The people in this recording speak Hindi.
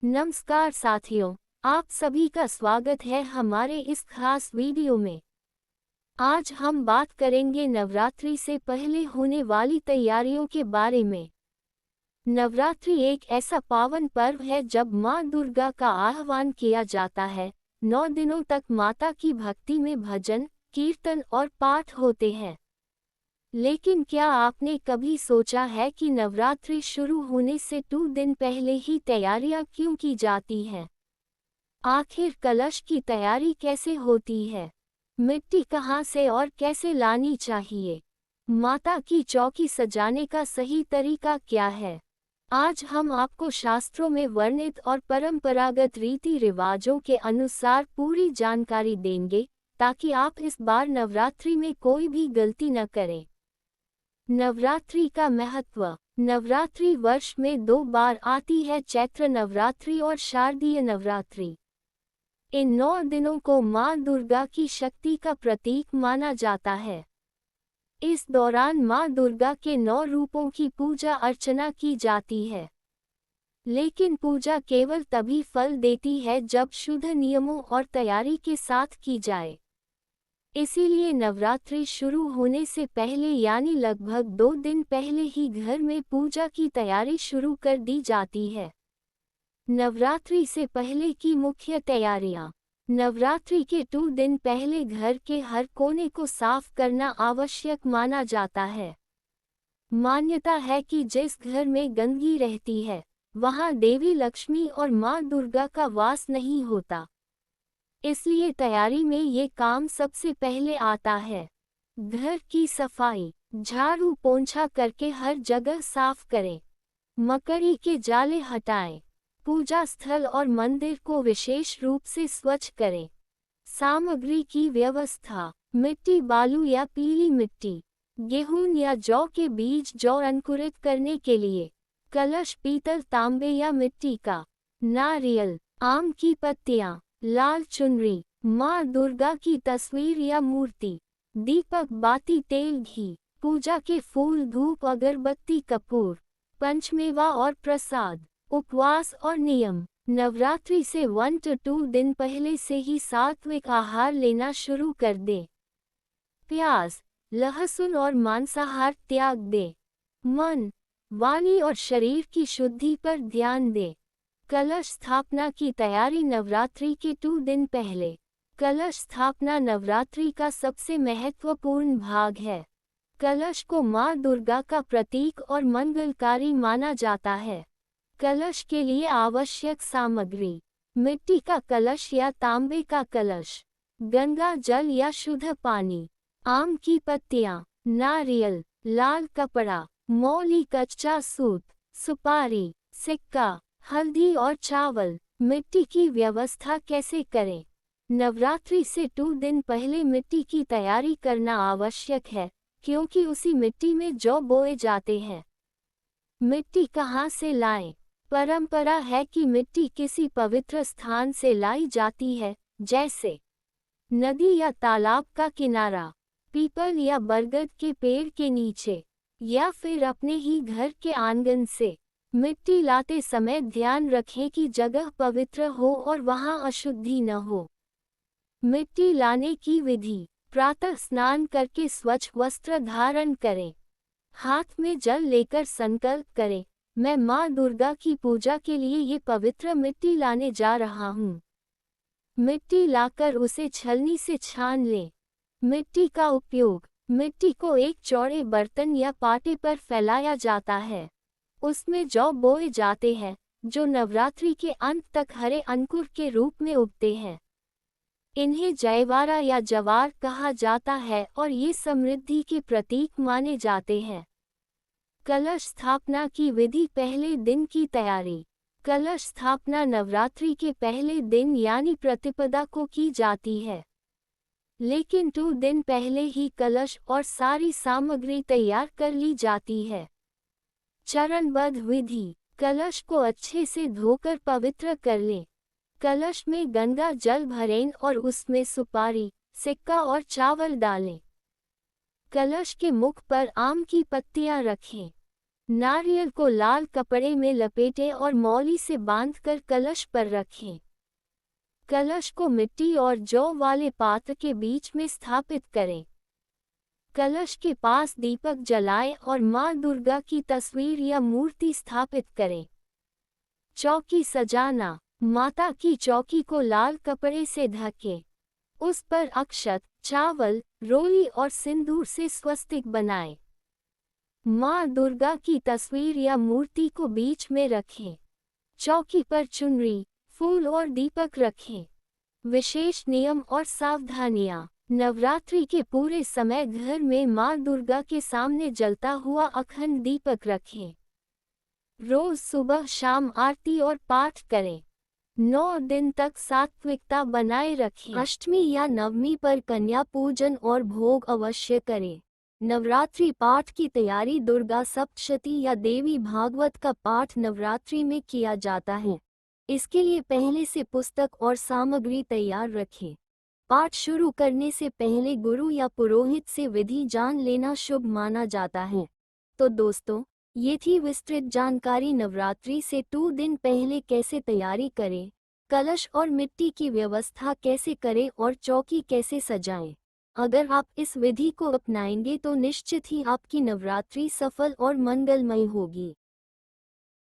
नमस्कार साथियों, आप सभी का स्वागत है हमारे इस खास वीडियो में। आज हम बात करेंगे नवरात्रि से पहले होने वाली तैयारियों के बारे में। नवरात्रि एक ऐसा पावन पर्व है जब माँ दुर्गा का आह्वान किया जाता है। 9 दिनों तक माता की भक्ति में भजन, कीर्तन और पाठ होते हैं। लेकिन क्या आपने कभी सोचा है कि नवरात्रि शुरू होने से 2 दिन पहले ही तैयारियां क्यों की जाती हैं? आखिर कलश की तैयारी कैसे होती है? मिट्टी कहाँ से और कैसे लानी चाहिए? माता की चौकी सजाने का सही तरीका क्या है? आज हम आपको शास्त्रों में वर्णित और परंपरागत रीति रिवाजों के अनुसार पूरी जानकारी देंगे, ताकि आप इस बार नवरात्रि में कोई भी गलती न करें। नवरात्रि का महत्व। नवरात्रि वर्ष में 2 बार आती है, चैत्र नवरात्रि और शारदीय नवरात्रि। इन 9 दिनों को माँ दुर्गा की शक्ति का प्रतीक माना जाता है। इस दौरान माँ दुर्गा के 9 रूपों की पूजा अर्चना की जाती है। लेकिन पूजा केवल तभी फल देती है जब शुद्ध नियमों और तैयारी के साथ की जाए। इसीलिए नवरात्रि शुरू होने से पहले यानी लगभग 2 दिन पहले ही घर में पूजा की तैयारी शुरू कर दी जाती है। नवरात्रि से पहले की मुख्य तैयारियां। नवरात्रि के 2 दिन पहले घर के हर कोने को साफ करना आवश्यक माना जाता है। मान्यता है कि जिस घर में गंदगी रहती है, वहां देवी लक्ष्मी और माँ दुर्गा का वास नहीं होता। इसलिए तैयारी में ये काम सबसे पहले आता है। घर की सफाई। झाड़ू पोंछा करके हर जगह साफ करें। मकड़ी के जाले हटाएं। पूजा स्थल और मंदिर को विशेष रूप से स्वच्छ करें। सामग्री की व्यवस्था। मिट्टी, बालू या पीली मिट्टी, गेहूं या जौ के बीज, जौ अंकुरित करने के लिए। कलश पीतल, तांबे या मिट्टी का। नारियल, आम की पत्तियां, लाल चुनरी, माँ दुर्गा की तस्वीर या मूर्ति। दीपक, बाती, तेल, घी। पूजा के फूल, धूप, अगरबत्ती, कपूर। पंचमेवा और प्रसाद। उपवास और नियम। नवरात्रि से 1 से 2 दिन पहले से ही सात्विक आहार लेना शुरू कर दें। प्याज, लहसुन और मांसाहार त्याग दें। मन, वाणी और शरीर की शुद्धि पर ध्यान दें। कलश स्थापना की तैयारी। नवरात्रि के 2 दिन पहले। कलश स्थापना नवरात्रि का सबसे महत्वपूर्ण भाग है। कलश को माँ दुर्गा का प्रतीक और मंगलकारी माना जाता है। कलश के लिए आवश्यक सामग्री। मिट्टी का कलश या तांबे का कलश। गंगा जल या शुद्ध पानी। आम की पत्तियां, नारियल, लाल कपड़ा, मौली, कच्चा सूत, सुपारी, सिक्का, हल्दी और चावल। मिट्टी की व्यवस्था कैसे करें? नवरात्रि से 2 दिन पहले मिट्टी की तैयारी करना आवश्यक है, क्योंकि उसी मिट्टी में जौ बोए जाते हैं। मिट्टी कहाँ से लाएं? परंपरा है कि मिट्टी किसी पवित्र स्थान से लाई जाती है, जैसे नदी या तालाब का किनारा, पीपल या बरगद के पेड़ के नीचे, या फिर अपने ही घर के आंगन से। मिट्टी लाते समय ध्यान रखें कि जगह पवित्र हो और वहां अशुद्धि न हो। मिट्टी लाने की विधि। प्रातः स्नान करके स्वच्छ वस्त्र धारण करें। हाथ में जल लेकर संकल्प करें, मैं माँ दुर्गा की पूजा के लिए ये पवित्र मिट्टी लाने जा रहा हूँ। मिट्टी लाकर उसे छलनी से छान लें। मिट्टी का उपयोग। मिट्टी को एक चौड़े बर्तन या पाटे पर फैलाया जाता है। उसमें जौ बोए जाते हैं, जो नवरात्रि के अंत तक हरे अंकुर के रूप में उगते हैं। इन्हें जयवारा या जवार कहा जाता है और ये समृद्धि के प्रतीक माने जाते हैं। कलश स्थापना की विधि। पहले दिन की तैयारी। कलश स्थापना नवरात्रि के पहले दिन यानी प्रतिपदा को की जाती है। लेकिन 2 दिन पहले ही कलश और सारी सामग्री तैयार कर ली जाती है। चरणबद्ध विधि। कलश को अच्छे से धोकर पवित्र कर लें। कलश में गंगा जल भरें और उसमें सुपारी, सिक्का और चावल डालें। कलश के मुख पर आम की पत्तियां रखें। नारियल को लाल कपड़े में लपेटें और मौली से बांधकर कलश पर रखें। कलश को मिट्टी और जौ वाले पात्र के बीच में स्थापित करें। कलश के पास दीपक जलाएं और मां दुर्गा की तस्वीर या मूर्ति स्थापित करें। चौकी सजाना। माता की चौकी को लाल कपड़े से ढकें। उस पर अक्षत, चावल, रोली और सिंदूर से स्वस्तिक बनाएं। मां दुर्गा की तस्वीर या मूर्ति को बीच में रखें। चौकी पर चुनरी, फूल और दीपक रखें। विशेष नियम और सावधानियां। नवरात्रि के पूरे समय घर में मां दुर्गा के सामने जलता हुआ अखंड दीपक रखें। रोज सुबह शाम आरती और पाठ करें। 9 दिन तक सात्विकता बनाए रखें। अष्टमी या नवमी पर कन्या पूजन और भोग अवश्य करें। नवरात्रि पाठ की तैयारी। दुर्गा सप्तशती या देवी भागवत का पाठ नवरात्रि में किया जाता है। इसके लिए पहले से पुस्तक और सामग्री तैयार रखें। पाठ शुरू करने से पहले गुरु या पुरोहित से विधि जान लेना शुभ माना जाता है। तो दोस्तों, ये थी विस्तृत जानकारी नवरात्रि से 2 दिन पहले कैसे तैयारी करें, कलश और मिट्टी की व्यवस्था कैसे करें और चौकी कैसे सजाएं। अगर आप इस विधि को अपनाएंगे तो निश्चित ही आपकी नवरात्रि सफल और मंगलमय होगी।